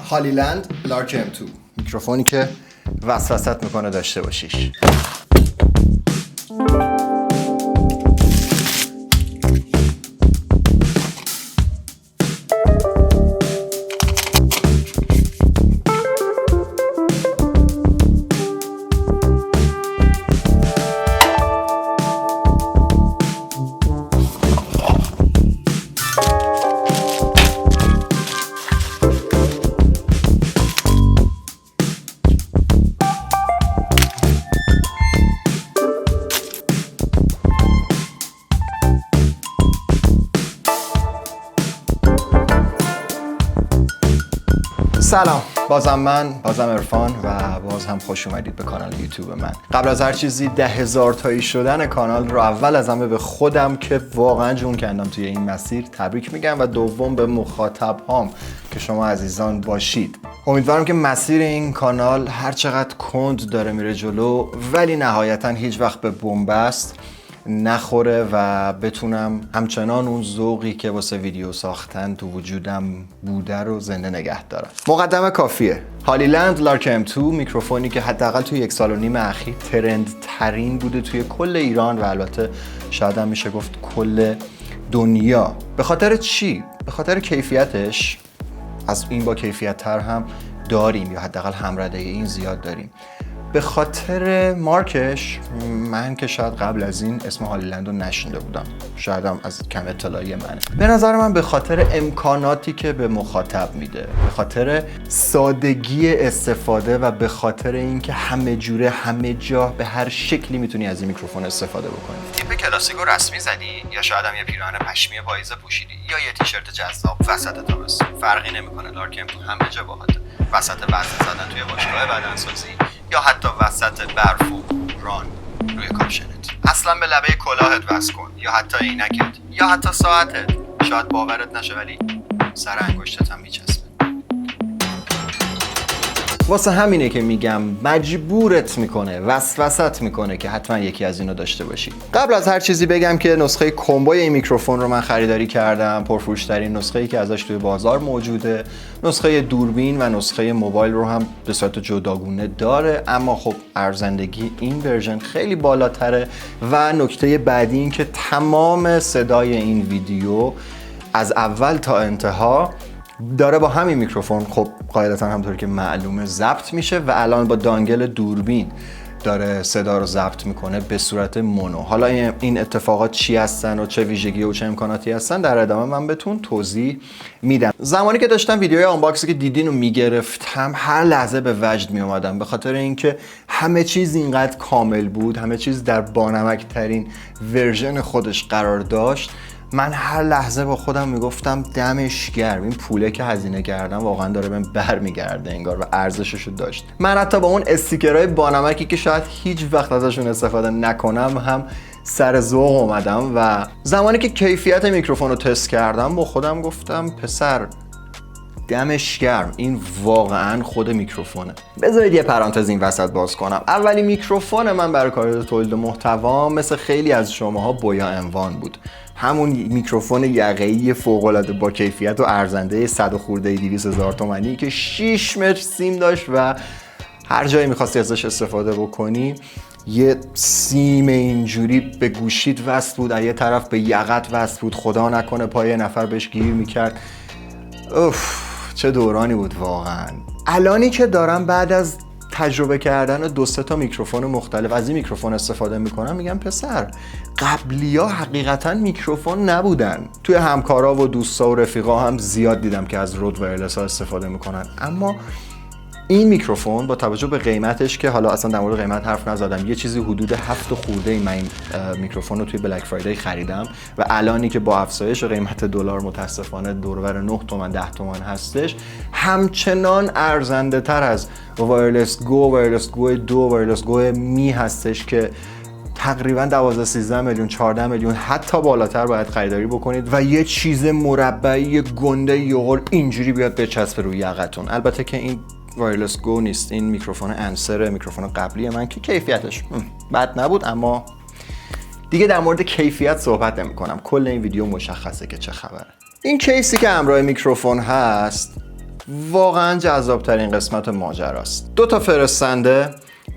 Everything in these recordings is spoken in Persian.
هالیلند لارک M2 میکروفونی که وسوسه‌ت میکنه داشته باشیش. سلام، بازم عرفان و باز هم خوش اومدید به کانال یوتیوب من. قبل از هر چیزی 10,000 تایی شدن کانال رو اول از همه به خودم که واقعا جون کندم توی این مسیر تبریک میگم و دوم به مخاطب هام که شما عزیزان باشید. امیدوارم که مسیر این کانال هر چقدر کند داره میره جلو ولی نهایتا هیچ وقت به بنبست نخوره و بتونم همچنان اون ذوقی که واسه ویدیو ساختن تو وجودم بوده رو زنده نگه دارم. مقدمه کافیه. هالیلند لارک M2 میکروفونی که حداقل توی 1.5 سال اخیر ترند ترین بوده توی کل ایران و البته شاید هم میشه گفت کل دنیا. به خاطر چی؟ به خاطر کیفیتش. از این با کیفیت تر هم داریم یا حداقل همرده این زیاد داریم. به خاطر مارکش من که شاید قبل از این اسم هالیلند رو نشنیده بودم، شاید هم از کم اطلاعی منه. به نظر من به خاطر امکاناتی که به مخاطب میده، به خاطر سادگی استفاده و به خاطر اینکه همه جوره همه جا به هر شکلی میتونی از این میکروفون استفاده بکنی. تیپ کلاسیکو رسمی زدی یا شاید هم یه پیراهن پشمی پاییزه پوشیدی یا یه تیشرت جذاب وسط تابستون، فرقی نمیکنه. لارک M2 همه جا باهاته. وسط وزن زدن توی باشگاه بدنسازی یا حتی وسط برف و ران روی کاپشنت، اصلا به لبه کلاهت وصل کن یا حتی عینکت یا حتی ساعتت. شاید باورت نشه ولی سر انگشتت هم میچسبه. واسه همینه که میگم مجبورت میکنه، وسوسه‌ت میکنه که حتما یکی از اینو داشته باشی. قبل از هر چیزی بگم که نسخه کمبوی این میکروفون رو من خریداری کردم. پرفروش‌ترین نسخه‌ای که ازش توی بازار موجوده. نسخه دوربین و نسخه موبایل رو هم به صورت جداگونه داره، اما خب ارزندگی این ورژن خیلی بالاتره و نکته بعدی این که تمام صدای این ویدیو از اول تا انتها داره با همین میکروفون خب قاعدتا همونطور که معلومه ضبط میشه و الان با دانگل دوربین داره صدا رو ضبط میکنه به صورت مونو. حالا این اتفاقات چی هستن و چه ویژگی و چه امکاناتی هستن در ادامه من بهتون توضیح میدم. زمانی که داشتم ویدیوی آنباکسی که دیدین رو میگرفتم هر لحظه به وجد میومدم، به خاطر اینکه همه چیز اینقدر کامل بود، همه چیز در بانمک ترین ورژن خودش قرار داشت. من هر لحظه با خودم میگفتم دمش گرم، این پوله که هزینه کردم واقعا داره بهم برمیگرده انگار و ارزششو داشت. من حتی با اون استیکرهای بانمکی که شاید هیچ وقت ازشون استفاده نکنم هم سر ذوق اومدم و زمانی که کیفیت میکروفون رو تست کردم با خودم گفتم پسر دمش گرم، این واقعا خود میکروفونه. بذارید یه پرانتز این وسط باز کنم. اولی میکروفون من برای کار تولید محتوا مثل خیلی از شماها بویا انوان بود. همون میکروفون یقه‌ای فوق‌العاده با کیفیت و ارزنده 100 خورده 200,000 تومانی که 6 متر سیم داشت و هر جایی می‌خواستی ازش استفاده بکنی یه سیم اینجوری به گوشیت وصل بود، از یه طرف به یقت وصل بود، خدا نکنه پای نفر بهش گیر می‌کرد. اوف چه دورانی بود واقعا. الانی که دارم بعد از تجربه کردن 2-3 تا میکروفون مختلف از این میکروفون استفاده میکنم میگم پسر قبلیا حقیقتا میکروفون نبودن. توی همکارا و دوستا و رفیقا هم زیاد دیدم که از رود وایرلس ها استفاده میکنن، اما این میکروفون با توجه به قیمتش که حالا اصلا در مورد قیمت حرف نزدم، یه چیزی حدود 7 خورده من این میکروفون رو توی بلک فرایدی خریدم و الانی که با افزایش قیمت دلار متاسفانه دورور 9 تومن 10 تومن هستش، همچنان ارزنده تر از وایرلس گو، وایرلس گو 2، وایرلس گو می هستش که تقریبا 12-13 میلیون 14 میلیون حتی بالاتر باید خریداری بکنید و یه چیز مربعی گنده یهو اینجوری بیاد بچسبه روی یقتون. البته که این وایرلس گو نیست، این میکروفون انسر، میکروفون قبلی من که کیفیتش بد نبود، اما دیگه در مورد کیفیت صحبت نمی کنم. کل این ویدیو مشخصه که چه خبره. این کیسی که همراه میکروفون هست واقعا جذاب ترین قسمت ماجراست. 2 تا فرستنده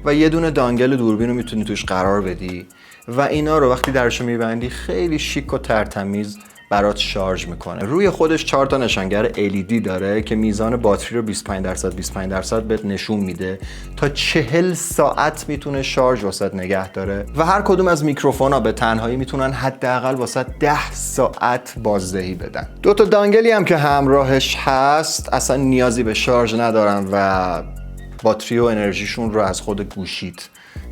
و یه دونه دانگل دوربین رو میتونی توش قرار بدی و اینا رو وقتی درشو میبندی خیلی شیک و ترتمیز برات شارژ میکنه. روی خودش 4 تا نشانگر LED داره که میزان باتری رو 25% بهت نشون میده. تا 40 ساعت میتونه شارژ واسط نگه داره و هر کدوم از میکروفونا به تنهایی میتونن حداقل واسط 10 ساعت بازدهی بدن. 2 تا دانگلی هم که همراهش هست اصلا نیازی به شارژ ندارن و باتری و انرژیشون رو از خود گوشیت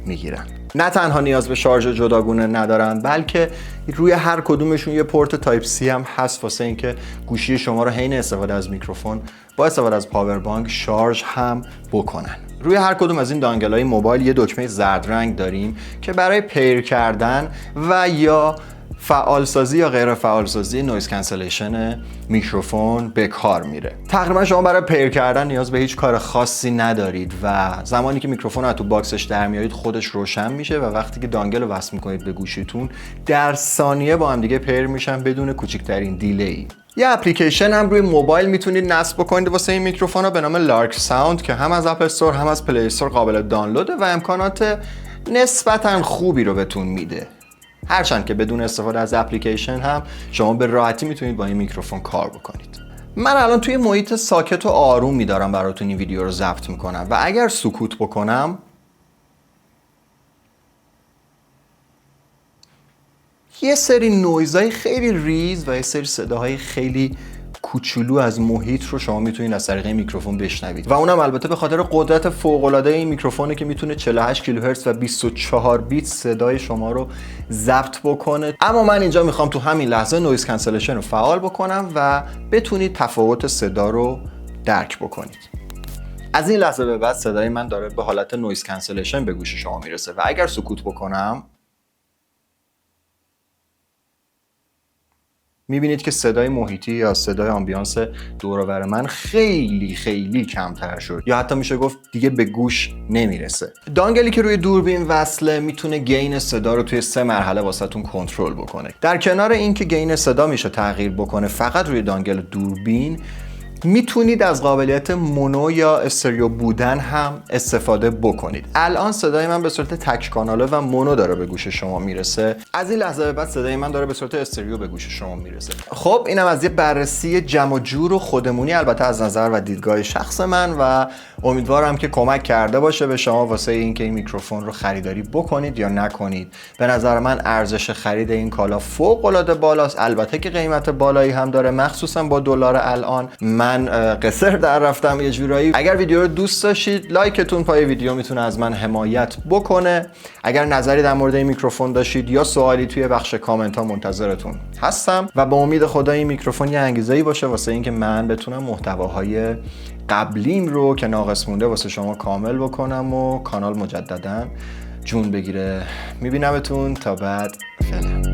میگیرن. نه تنها نیاز به شارژ جداگونه ندارن بلکه روی هر کدومشون یه پورت تایپ C هم هست واسه اینکه گوشی شما رو حین استفاده از میکروفون با استفاده از پاور بانک شارژ هم بکنن. روی هر کدوم از این دانگل‌های موبایل یه دکمه زرد رنگ داریم که برای پیر کردن و یا فعالسازی یا غیر فعالسازی نویز کنسلیشن میکروفون به کار میره. تقریبا شما برای پیر کردن نیاز به هیچ کار خاصی ندارید و زمانی که میکروفون رو تو باکسش در میارید خودش روشن میشه و وقتی که دانگل رو وصل میکنید به گوشیتون در ثانیه با هم دیگه پیر میشن بدون کوچکترین دیلی. یه اپلیکیشن هم روی موبایل میتونید نصب بکنید واسه این میکروفون ها به نام لارک ساوند که هم از اپ استور هم از پلی استور قابل دانلوده و امکانات نسبتاً خوبی رو بهتون میده. هرچند که بدون استفاده از اپلیکیشن هم شما به راحتی میتونید با این میکروفون کار بکنید. من الان توی محیط ساکت و آروم میدارم براتون این ویدیو رو ضبط میکنم و اگر سکوت بکنم یه سری نویزهای خیلی ریز و یه سری صداهای خیلی کوچولو از محیط رو شما میتونید از طریق میکروفون بشنوید و اونم البته به خاطر قدرت فوق‌العاده این میکروفونه که میتونه 48 کیلوهرتز و 24 بیت صدای شما رو ضبط بکنه. اما من اینجا میخوام تو همین لحظه نویز کنسلیشن رو فعال بکنم و بتونید تفاوت صدا رو درک بکنید. از این لحظه به بعد صدای من داره به حالت نویز کنسلیشن به گوش شما میرسه و اگر سکوت بکنم میبینید که صدای محیطی یا صدای آمبیانس دور و بر من خیلی خیلی کمتر شد یا حتی میشه گفت دیگه به گوش نمیرسه. دانگلی که روی دوربین وصله میتونه گین صدا رو توی 3 مرحله واسهتون کنترل بکنه. در کنار اینکه گین صدا میشه تغییر بکنه فقط روی دانگل دوربین میتونید از قابلیت مونو یا استریو بودن هم استفاده بکنید. الان صدای من به صورت تک کاناله و مونو داره به گوش شما میرسه. از این لحظه به بعد صدای من داره به صورت استریو به گوش شما میرسه. خب اینم از یه بررسی جمع و جور و خودمونی البته از نظر و دیدگاه شخص من و امیدوارم که کمک کرده باشه به شما واسه اینکه این میکروفون رو خریداری بکنید یا نکنید. به نظر من ارزش خرید این کالا فوق العاده بالاست. البته که قیمت بالایی هم داره مخصوصا با دلار الان. من قصر در رفتم یه جورایی. اگر ویدیو رو دوست داشتید لایکتون پای ویدیو میتونه از من حمایت بکنه. اگر نظری در مورد این میکروفون داشتید یا سوالی توی بخش کامنت ها منتظرتون هستم و با امید خدا این میکروفون یه انگیزه‌ای باشه واسه اینکه من بتونم محتواهای قبلیم رو که ناقص مونده واسه شما کامل بکنم و کانال مجددا جون بگیره. میبینمتون تا بعد. فعلا.